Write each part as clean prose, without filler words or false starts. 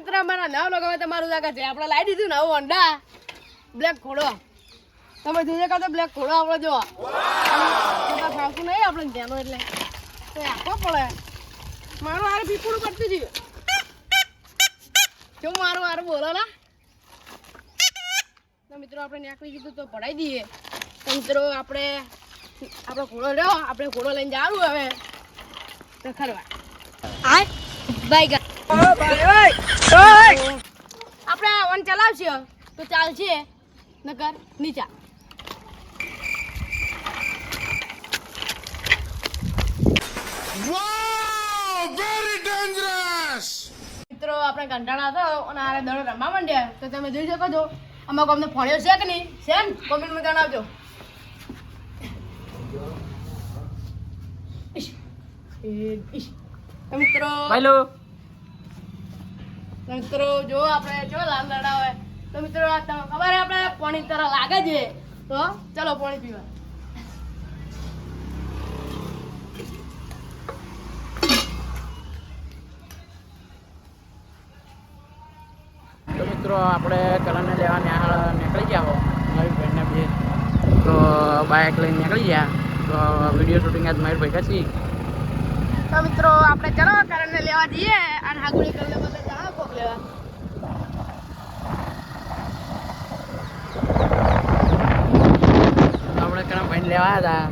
મિત્ર અમારા નામ લગાવે તમારું જાગા છે આપણે લાવી દીધું નવું અંડા બ્લેક ઘોડો તમે જોઈએ કાં તો બ્લેક ઘોડો આપણે જો ફાવતું નહીં આપણે ધ્યાનો એટલે તો આપવો પડે મારું હારે પીપળું પડતું જ કેવું મારું હારું બોલો ના તો મિત્રો આપણે નીકળી કીધું તો પડાવી દઈએ તો મિત્રો આપણે આપણો ઘોડો રહ્યો આપણે ઘોડો લઈને જવાનું હવે રખડવા આ બાઈક આપણે વન ચલાવશે તો ચાલશે નકર નીચા મિત્રો આપણે કંટાળા હતો અને આરે દડો રમવા માંડ્યા તો તમે જોઈ શકો છો આમાં કોમને ફળ્યો છે કે નહીં છે ને કોમેન્ટમાં જણાવજો મિત્રો જો આપણે જો લાલ દડા હોય તો મિત્રો ખબર આપણે પાણી તરફ લાગે છે તો ચલો પાણી પીવા તો મિત્રો આપણે કલરને લેવા નીકળી ગયા મારી ફ્રેન્ડને બે તો બાઇક લઈને નીકળી ગયા તો વિડીયો શૂટિંગ આજ મારી ભાઈ કરશી તો મિત્રો આપણે ચલો કરણને લેવા જઈએ અને હાગુડી કરને બદલે જાણો કોક લેવા આપણે કરણ ભાઈને લેવા હતા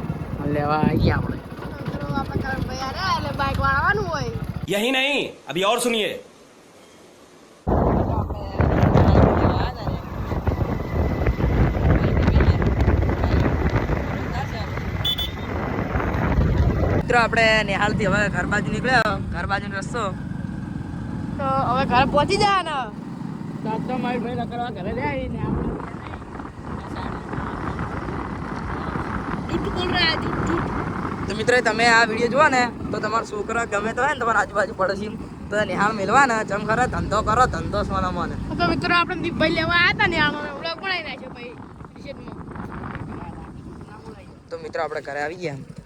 લેવા આવી ગયા આપણે મિત્રો આપણે કરણ ભાઈ આરે એટલે બાઇક વાળવાનું હોય यही नहीं अभी और सुनिए મિત્રો આપણે નિહાળથી હવે ઘર બાજુ નીકળ્યો ઘર બાજુનો રસ્તો તો હવે ઘરે પહોંચી જાય ને તો મારી ભાઈ રખડવા ઘરે જાય ને જૂઠ બોલ રહ્યા જૂઠ તો મિત્રો તમે આ વિડીયો જુઓ ને તો તમારો છોકરા ગમે તો હોય ને તમારા આજુબાજુ પડોશી તો નિહાળ મેળવા ને ચમ ખરા ધંધો કરો ધંધો સોના મને તો મિત્રો આપણે દીપભાઈ લેવા આવ્યા હતા ને આમાં ઓળખ બનાવી નાખ્યો ભાઈ ટી-શર્ટમાં તો મિત્રો આપણે ઘરે આવી ગયા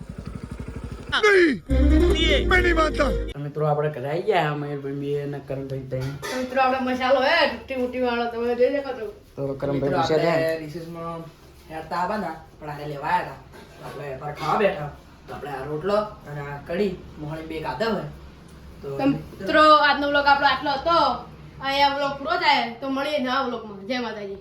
મિત્રો આપણે ઘરે આવી ગયા મયુરભાઈ બે ને કરમભાઈ ત્રણ તો મિત્રો આપણે મસાલો હે ટૂટી મુટી વાળો તમે જોઈ શકો છો તો કરમભાઈ પૂછે છે રિસેસમાં હેરતા આવા ના પણ આને લેવા આવ્યા હતા આપણે પર ખાવા બેઠા તો આપણે આ રોટલો અને આ કઢી મોહણી બે ખાધા હોય તો મિત્રો આજનો વ્લોગ આપણો આટલો હતો અહીંયા વ્લોગ પૂરો થાય તો મળીએ નવા વ્લોગમાં જય માતાજી